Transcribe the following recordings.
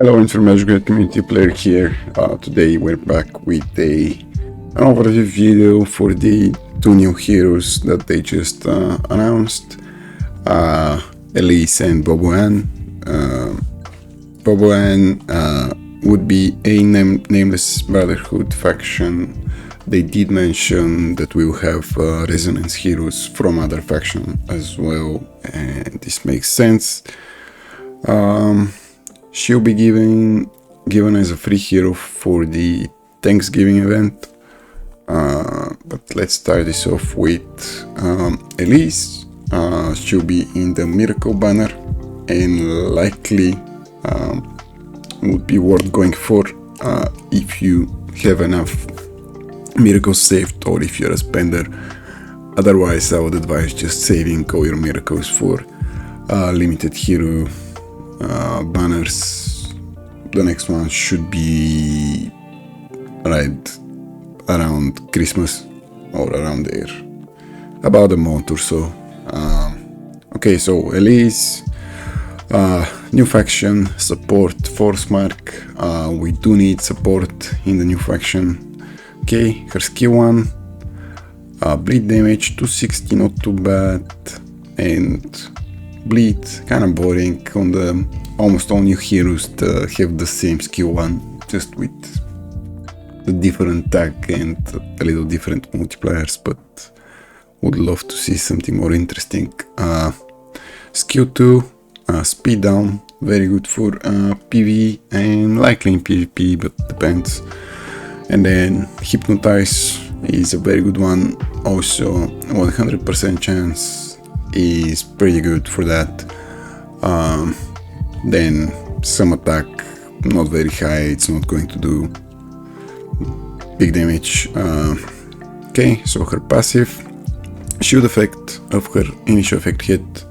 Hello, from Magicraid community player here. Today we're back with an overview video for the two new heroes that they just announced, Elise and Bobo-Ann. Bobo-Ann would be a nameless Brotherhood faction. They did mention that we will have resonance heroes from other faction as well, and this makes sense. She'll be given as a free hero for the Thanksgiving event. But let's start this off with Elise. She'll be in the Miracle banner and likely would be worth going for if you have enough miracles saved or if you're a spender. Otherwise, I would advise just saving all your miracles for limited hero banners. The next one should be right around Christmas or around there, about a month or so. Okay, so Elise, new faction, support, force mark. We do need support in the new faction. Okay, her skill 1, bleed damage 260, not too bad, and bleed kinda boring. On the almost all new heroes have the same skill 1, just with the different attack and a little different multipliers, but would love to see something more interesting. Skill 2, speed down, very good for PvE and likely in PvP, but depends. And then hypnotize is a very good one, also 100% chance is pretty good for that. Then some attack, not very high, it's not going to do big damage. Okay, so her passive, shield effect of her initial effect hit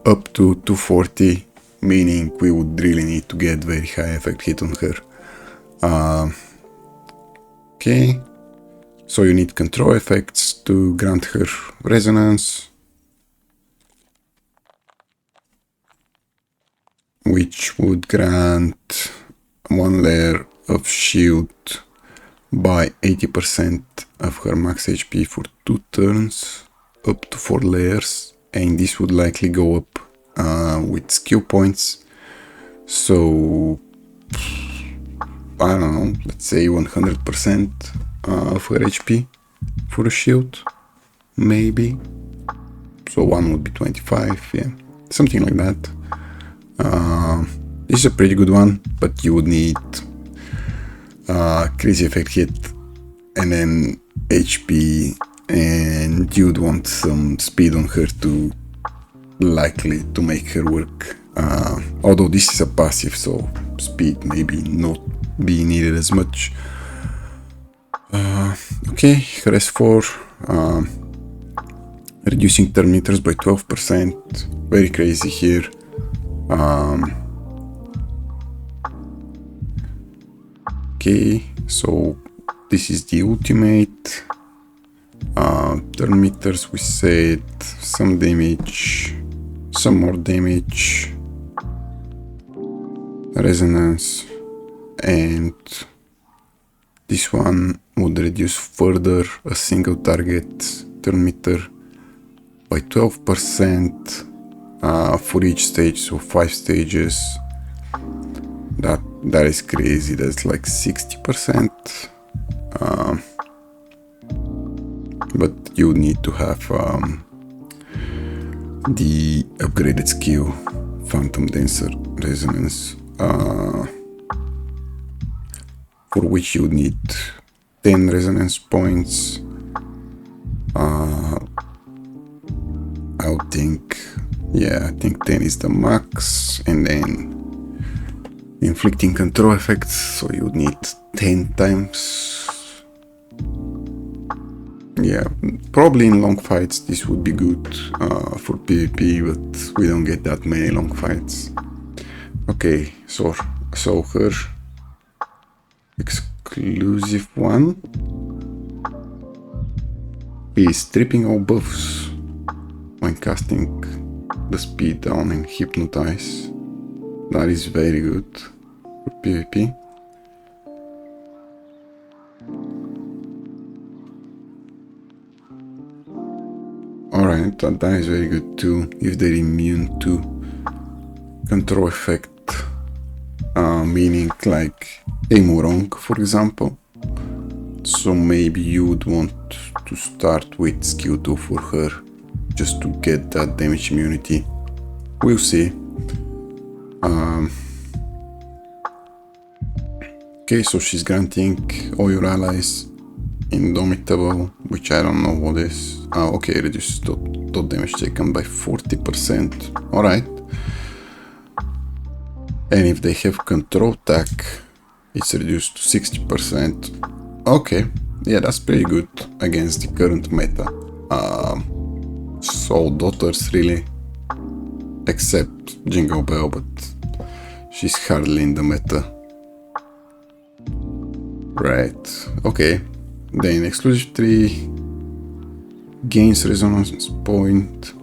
up to 240, meaning we would really need to get very high effect hit on her. Okay, so you need control effects to grant her resonance, which would grant one layer of shield by 80% of her max HP for 2 turns, up to 4 layers, and this would likely go up with skill points. So I don't know, let's say 100% of her HP for a shield, maybe. So one would be 25, yeah, something like that. This is a pretty good one, but you would need crazy effect hit and then HP, and you'd want some speed on her to likely to make her work. Although this is a passive, so speed maybe not be needed as much. Okay, her S4, reducing turn meters by 12%, very crazy here. Okay, so this is the ultimate. Turn meters, we said some damage, some more damage, resonance, and this one would reduce further a single target turn meter by 12% for each stage, so 5 stages. That is crazy. That's like 60%. But you need to have the upgraded skill, Phantom Dancer Resonance, for which you need 10 resonance points. I think 10 is the max, and then inflicting control effects, so you need 10 times. Yeah, probably in long fights this would be good for PvP, but we don't get that many long fights. Okay, so her exclusive one is stripping all buffs when casting the speed down and hypnotize. That is very good for PvP. Alright, that is very good too, if they're immune to control effect, meaning like Amorong, for example. So maybe you would want to start with skill 2 for her, just to get that damage immunity. We'll see. Okay, so she's granting all your allies Indomitable, which I don't know what is. Okay, reduce dot damage taken by 40%. Alright. And if they have control attack, it's reduced to 60%. Okay, yeah, that's pretty good against the current meta. So daughters really, except Jingle Bell, but she's hardly in the meta. Right, okay. Then exclusive 3 gains resonance point,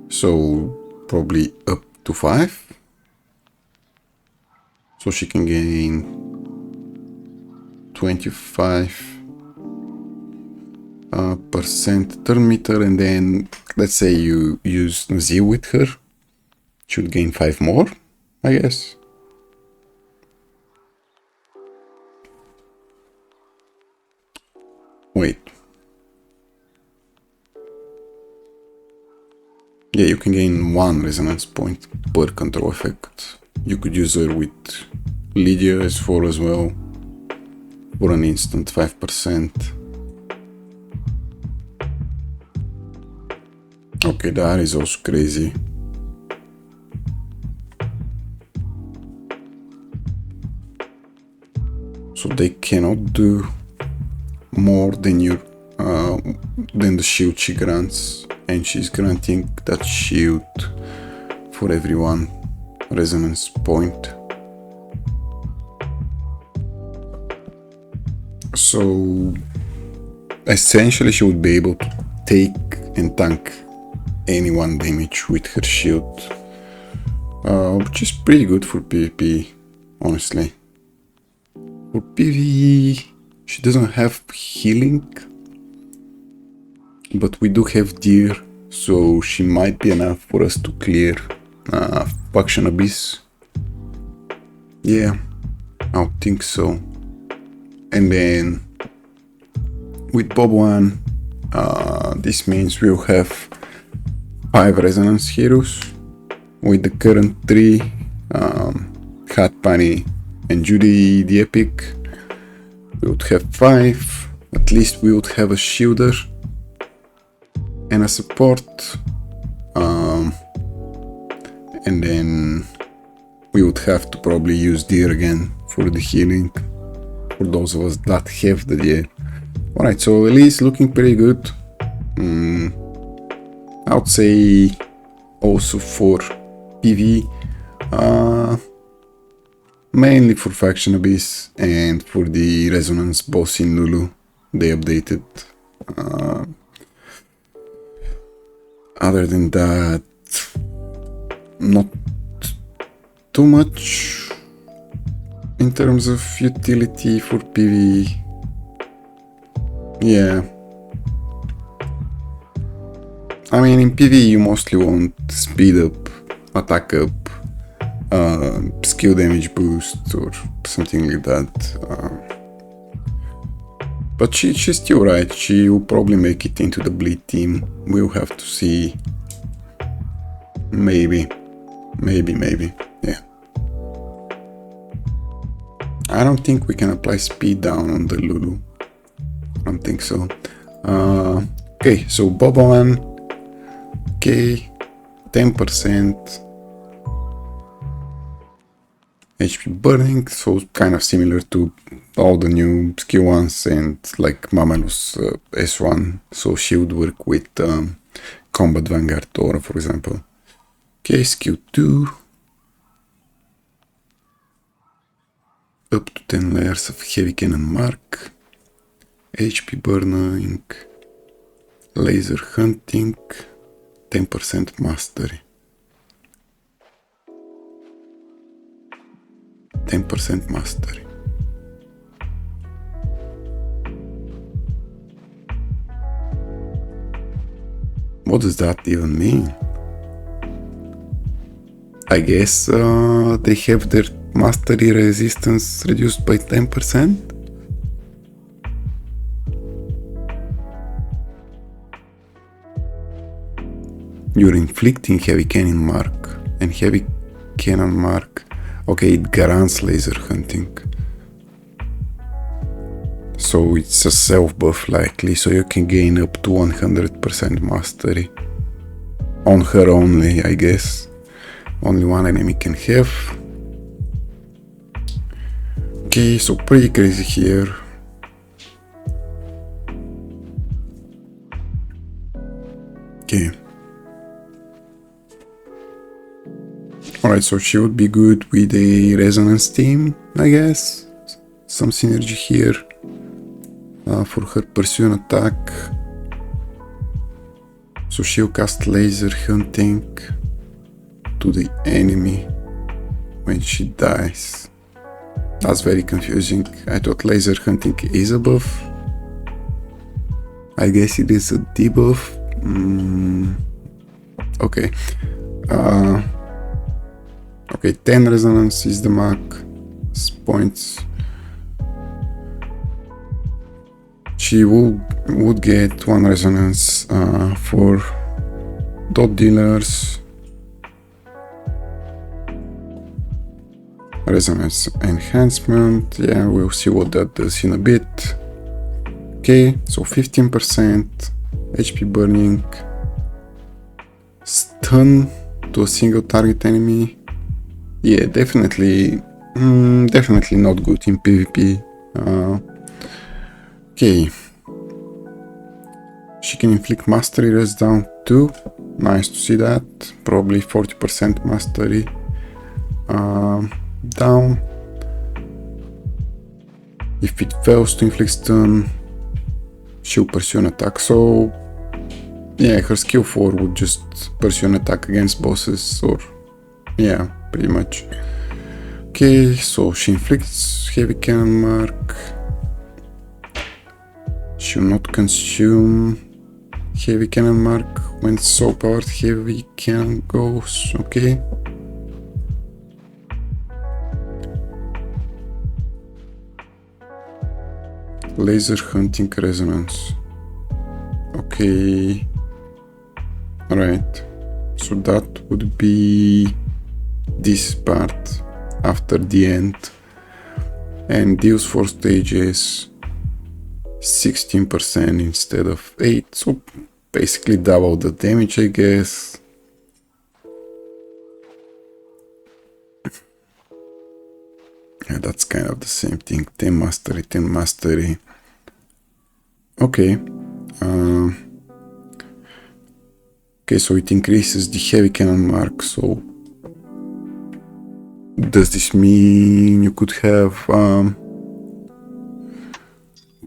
so probably up to 5. So she can gain 25% turn meter, and then let's say you use Z with her, should gain 5 more, I guess. Wait. Yeah, you can gain 1 resonance point per control effect. You could use her with Lydia S4 as well, for an instant 5%. Okay, that is also crazy. So they cannot do more than your than the shield she grants, and she's granting that shield for every 1 resonance point. So essentially she would be able to take and tank any 1 damage with her shield, which is pretty good for PvP, honestly. For PvE, she doesn't have healing, but we do have Deer, so she might be enough for us to clear Faction Abyss. Yeah, I would think so. And then with Bobo-Ann, this means we'll have 5 resonance heroes. With the current 3, Hat Bunny and Judy the Epic, we would have 5. At least we would have a shielder and a support, and then we would have to probably use Deer again for the healing, for those of us that have the Deer. Alright, so Elise looking pretty good. I would say also for PV, mainly for Faction Abyss and for the Resonance boss in Lulu. They updated. Other than that, not too much in terms of utility for PV. Yeah. I mean, in PV you mostly want speed up, attack up, skill damage boost or something like that. But she's still right, she will probably make it into the bleed team. We'll have to see. Maybe, yeah. I don't think we can apply speed down on the Lulu. I don't think so. Okay, so Bobo-Ann, okay, 10% HP burning, so kind of similar to all the new skill ones, and like Mamalus S1, so she would work with Combat Vanguard Aura, for example. Okay, skill 2, up to 10 layers of heavy cannon mark, HP burning, laser hunting, 10% mastery. 10% mastery. What does that even mean? I guess they have their mastery resistance reduced by 10%? You're inflicting heavy cannon mark, and heavy cannon mark, okay, it grants laser hunting. So it's a self buff likely, so you can gain up to 100% mastery. On her only, I guess. Only one enemy can have. Okay, so pretty crazy here. Okay. Alright, so she would be good with a resonance team, I guess. Some synergy here for her pursue attack. So she'll cast laser hunting to the enemy when she dies. That's very confusing. I thought laser hunting is a buff. I guess it is a debuff. Okay. Okay, 10 resonance is the mark. Points. She would get 1 resonance for dot dealers. Resonance enhancement. Yeah, we'll see what that does in a bit. Okay, so 15% HP burning. Stun to a single target enemy. Yeah, definitely not good in PvP. Okay. She can inflict mastery res down too. Nice to see that. Probably 40% mastery down. If it fails to inflict stun, she'll pursue an attack. So yeah, her skill 4 would just pursue an attack against bosses, or yeah, pretty much. Okay, so she inflicts heavy cannon mark. She'll not consume heavy cannon mark when so powered heavy cannon goes. Okay. Laser hunting resonance. Okay. Alright. So that would be this part after the end. And deals 4 stages 16% instead of 8. So basically double the damage, I guess. Yeah, that's kind of the same thing. 10 mastery, 10 mastery. Okay. Okay, so it increases the heavy cannon mark. So does this mean you could have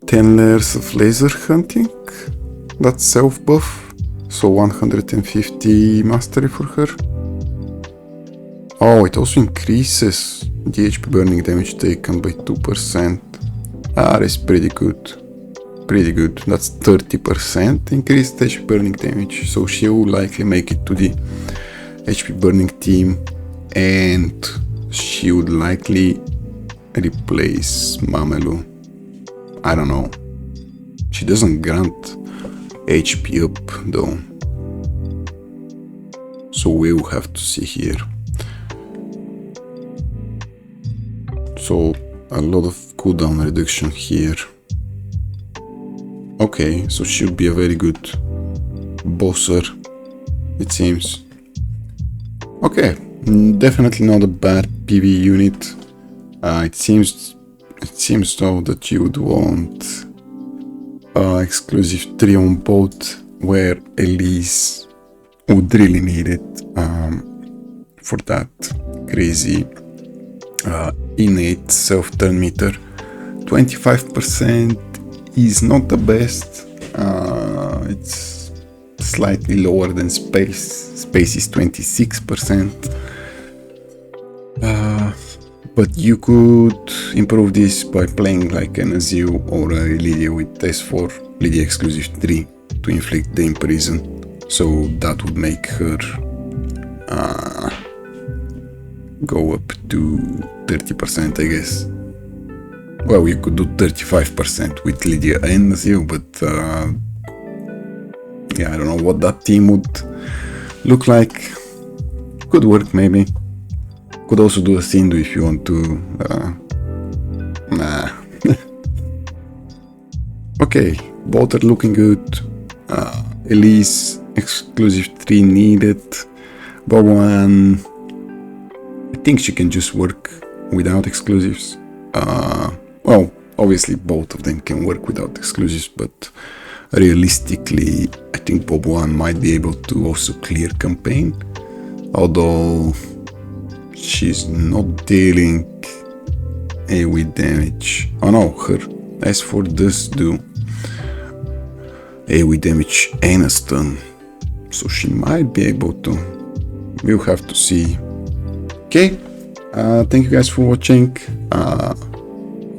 10 layers of laser hunting? That's self buff. So 150 mastery for her. Oh, it also increases the HP burning damage taken by 2%. That is pretty good. Pretty good. That's 30% increased HP burning damage. So she will likely make it to the HP burning team, and she would likely replace Mamelu. I don't know. She doesn't grant HP up though. So we will have to see here. So a lot of cooldown reduction here. Okay, so she'll be a very good bosser, it seems. Okay, definitely not a bad PV unit. It seems though that you would want exclusive 3 on both, where Elise would really need it for that crazy innate self-turn meter. 25% is not the best. It's slightly lower than space. Space is 26%. But you could improve this by playing like an Azil or a Lydia with S4, Lydia exclusive 3 to inflict the imprison. So that would make her go up to 30%, I guess. Well, you could do 35% with Lydia and Azil, but yeah, I don't know what that team would look like. Could work maybe. Could also do a Sindu if you want to. Nah. Okay, both are looking good. Elise exclusive 3 needed. Bobo-Ann, I think she can just work without exclusives. Well, obviously both of them can work without exclusives, but realistically, I think Bobo-Ann might be able to also clear campaign, although she's not dealing AoE damage. Oh no, her S4 does do AoE damage and a stun, so she might be able to. We'll have to see. Okay, thank you guys for watching.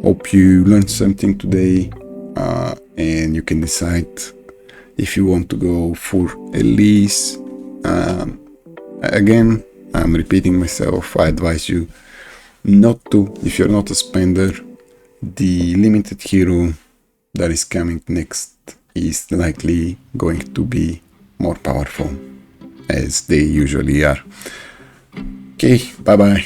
Hope you learned something today, and you can decide if you want to go for Elise. Again, I'm repeating myself, I advise you not to, if you're not a spender. The limited hero that is coming next is likely going to be more powerful, as they usually are. Okay, bye bye.